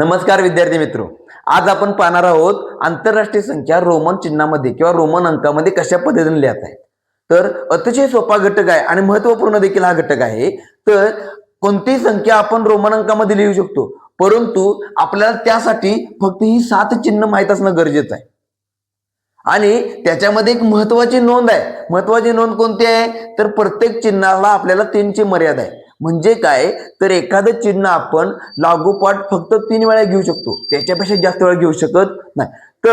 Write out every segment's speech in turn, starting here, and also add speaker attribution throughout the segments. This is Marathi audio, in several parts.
Speaker 1: नमस्कार विद्यार्थी मित्रो, आज आपण पाहणार आहोत आंतरराष्ट्रीय संख्या रोमन चिन्हामध्ये किंवा रोमन अंकामध्ये कशा पद्धतीने लिहित आहे। तर अतिशय सोपा घटक आहे आणि महत्त्वपूर्ण देखील हा घटक आहे। तर कोणतीही संख्या आपण रोमन अंकामध्ये लिहू शकतो, परंतु आपल्याला त्यासाठी फक्त ही 7 चिन्ह माहित असणं गरजेचं आहे। आणि त्याच्यामध्ये एक महत्त्वाची नोंद आहे। महत्त्वाची नोंद कोणती आहे? तर प्रत्येक चिन्हाला आपल्याला 3 ची मर्यादा आहे। म्हणजे काय, तर एखादं चिन्ह आपण लागोपाठ फक्त 3 वेळा घेऊ शकतो, त्याच्यापेक्षा जास्त वेळा घेऊ शकत नाही।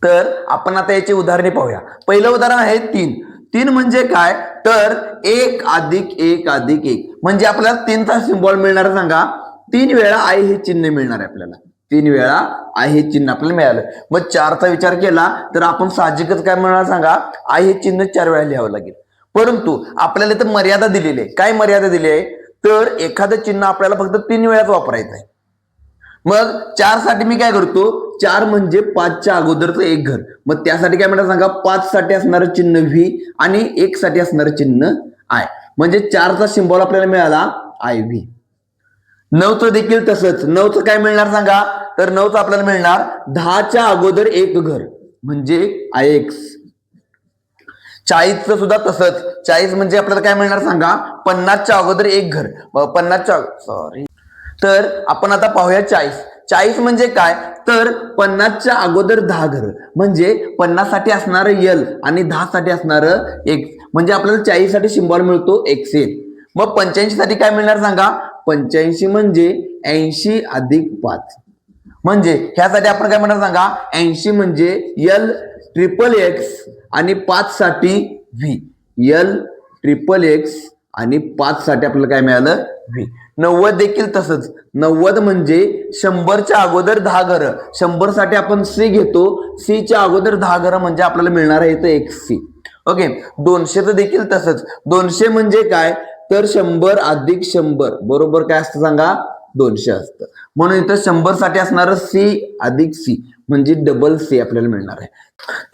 Speaker 1: तर आपण आता याची उदाहरणे पाहूया। पहिलं उदाहरण आहे 3। 3 म्हणजे काय, तर 1 + 1 + 1 म्हणजे आपल्याला 3 चा सिंबॉल मिळणार। सांगा, 3 वेळा आहे हे चिन्ह मिळणार आहे आपल्याला। 3 वेळा आहे हे चिन्ह आपल्याला मिळालं। मग 4 चा विचार केला तर आपण साहजिकच काय मिळणार सांगा, आहे हे चिन्ह 4 वेळा लिहावं लागेल। परंतु आपल्याला इथं मर्यादा दिलेली आहे। काय मर्यादा दिली आहे, तर एखादं चिन्ह आपल्याला फक्त 3 वेळाच वापरायचं आहे। मग 4 साठी मी काय करतो, 4 म्हणजे 5 च्या अगोदरचं एक घर। मग त्यासाठी काय म्हणतात सांगा, 5 साठी असणारं चिन्ह व्ही आणि 1 साठी असणारं चिन्ह आय, म्हणजे 4 चा सिंबॉल आपल्याला मिळाला आय व्ही। 9 चं देखील तसंच। 9 चं काय मिळणार सांगा, तर 9 चं आपल्याला मिळणार 10 च्या अगोदर एक घर म्हणजे आय एक्स। 40 चं सुद्धा तसंच। 40 म्हणजे आपल्याला काय मिळणार सांगा, 50 च्या अगोदर एक घर। 50 तर आपण आता पाहूया 40। 40 म्हणजे काय, तर 50 च्या अगोदर 10 घर म्हणजे 50 साठी असणारं एल आणि 10 साठी असणारं एक्स, म्हणजे आपल्याला 40 साठी सिंबॉल मिळतो एक्सएल। मग 85 साठी काय मिळणार सांगा, 85 म्हणजे 80 + 5 म्हणजे ह्यासाठी आपण काय म्हणणार सांगा, 80 म्हणजे एल ट्रिपल एक्स आणि 5 साठी व्ही। एल ट्रिपल एक्स आणि 5 साठी आपल्याला काय मिळालं, व्ही। 90 देखील तसंच। 90 म्हणजे 100 च्या अगोदर 10 घरं। 100 साठी आपण सी घेतो, सी च्या अगोदर 10 घरं म्हणजे आपल्याला मिळणार आहे इथं एक्स सी। ओके। 200 देखील तसंच। 200 म्हणजे काय, तर 100 + 100 बरोबर काय असतं सांगा, 200 असतं। म्हणून इथं 100 साठी असणारं सी + सी म्हणजे डबल सी आपल्याला मिळणार आहे।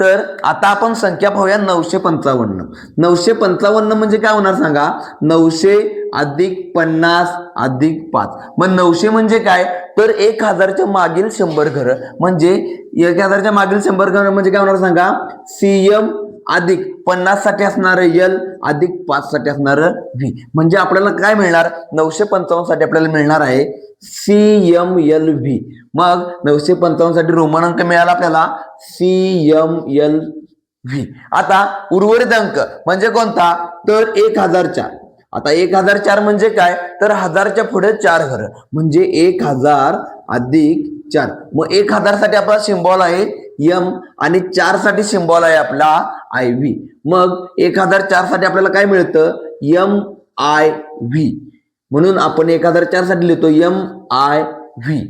Speaker 1: तर आता आपण संख्या पाहूया 955। 955 म्हणजे काय होणार सांगा, 900 + 50 + 5। मग 900 म्हणजे काय, तर 1000 च्या मागील 100 घरं म्हणजे 1000 च्या मागील 100 घरं म्हणजे काय होणार सांगा, सीएम अधिक 50 साठी असणारं एल अधिक 5 साठी असणारं व्ही, म्हणजे आपल्याला काय मिळणार, 955 साठी आपल्याला मिळणार आहे सीएमएल व्ही। मग 955 साठी रोमन अंक मिळाला आपल्याला सीएमएल व्ही। आता उर्वरित अंक म्हणजे कोणता, तर 1004। आता 1004 म्हणजे काय, तर 1000 च्या पुढे 4 घरं म्हणजे 1000 + 4। मग 1000 साठी आपला सिंबॉल आहे एम आणि 4 साठी सिंबॉल आहे आपला आय व्ही। मग 1004 साठी आपल्याला काय मिळतं, एम आय व्ही। म्हणून आपण 1004 साठी लिहितो एम आय व्ही।